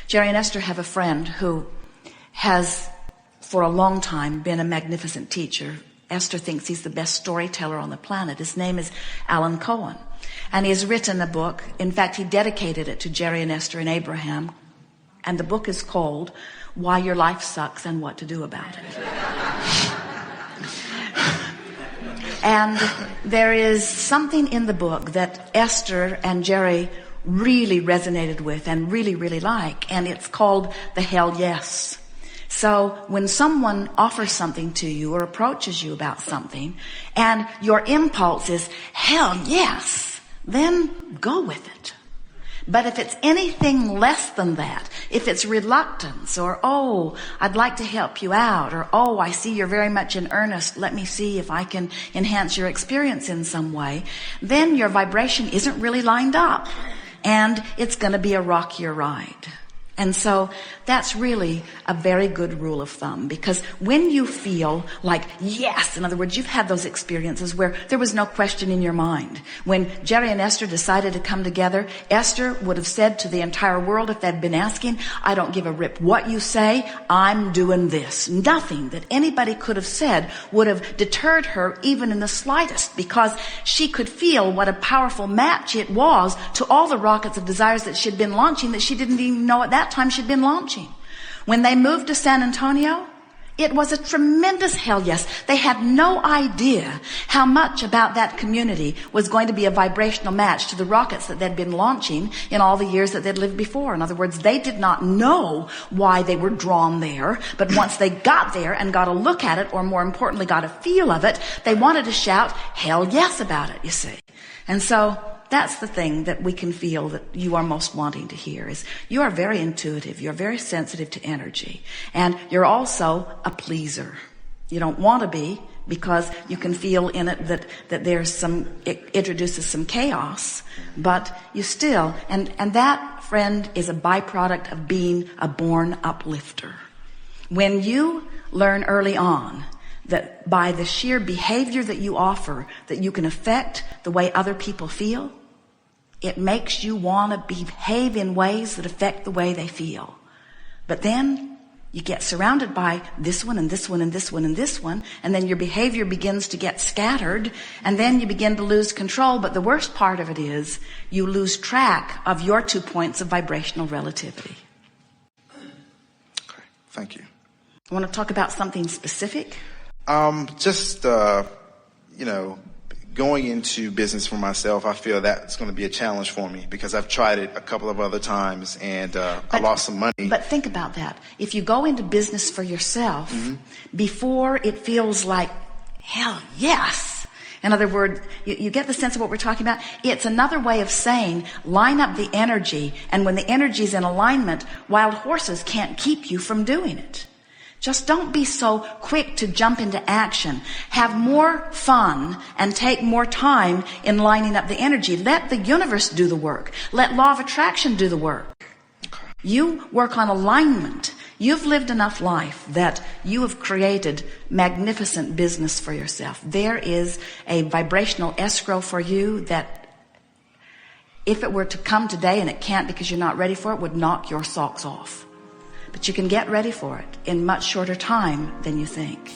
Jerry and Esther have a friend who has for a long time been a magnificent teacher. Esther thinks he's the best storyteller on the planet. His name is Alan Cohen. And he has written a book. In fact, he dedicated it to Jerry and Esther and Abraham. And the book is called Why Your Life Sucks and What to Do About It. And there is something in the book that Esther and Jerry really resonated with and really, really like. And it's called the hell yes. So when someone offers something to you or approaches you about something and your impulse is hell yes, then go with it. But if it's anything less than that, if it's reluctance or, oh, I'd like to help you out, or, oh, I see you're very much in earnest, let me see if I can enhance your experience in some way, then your vibration isn't really lined up and it's going to be a rockier ride. And so that's really a very good rule of thumb, because when you feel like yes, in other words, you've had those experiences where there was no question in your mind. When Jerry and Esther decided to come together, Esther would have said to the entire world, if they'd been asking, I don't give a rip what you say, I'm doing this. Nothing that anybody could have said would have deterred her even in the slightest, because she could feel what a powerful match it was to all the rockets of desires that she'd been launching that she didn't even know at that time she'd been launching. When they moved to San Antonio, it was a tremendous hell yes. They had no idea how much about that community was going to be a vibrational match to the rockets that they'd been launching in all the years that they'd lived before. In other words, they did not know why they were drawn there, but once they got there and got a look at it, or more importantly, got a feel of it, they wanted to shout hell yes about it, you see. And so that's the thing that we can feel that you are most wanting to hear, is you are very intuitive. You're very sensitive to energy. And you're also a pleaser. You don't want to be, because you can feel in it that there's it introduces some chaos, but you still, and that, friend, is a byproduct of being a born uplifter. When you learn early on that by the sheer behavior that you offer, that you can affect the way other people feel, it makes you want to behave in ways that affect the way they feel. But then you get surrounded by this one and this one and this one and this one, and then your behavior begins to get scattered, and then you begin to lose control. But the worst part of it is you lose track of your 2 points of vibrational relativity. Okay, thank you. I want to talk about something specific. Going into business for myself, I feel that's going to be a challenge for me, because I've tried it a couple of other times and I lost some money. But think about that. If you go into business for yourself, before it feels like, hell yes. In other words, you get the sense of what we're talking about? It's another way of saying, line up the energy, and when the energy is in alignment, wild horses can't keep you from doing it. Just don't be so quick to jump into action. Have more fun and take more time in lining up the energy. Let the universe do the work. Let law of attraction do the work. You work on alignment. You've lived enough life that you have created magnificent business for yourself. There is a vibrational escrow for you that, if it were to come today, and it can't because you're not ready for it, would knock your socks off. But you can get ready for it in much shorter time than you think.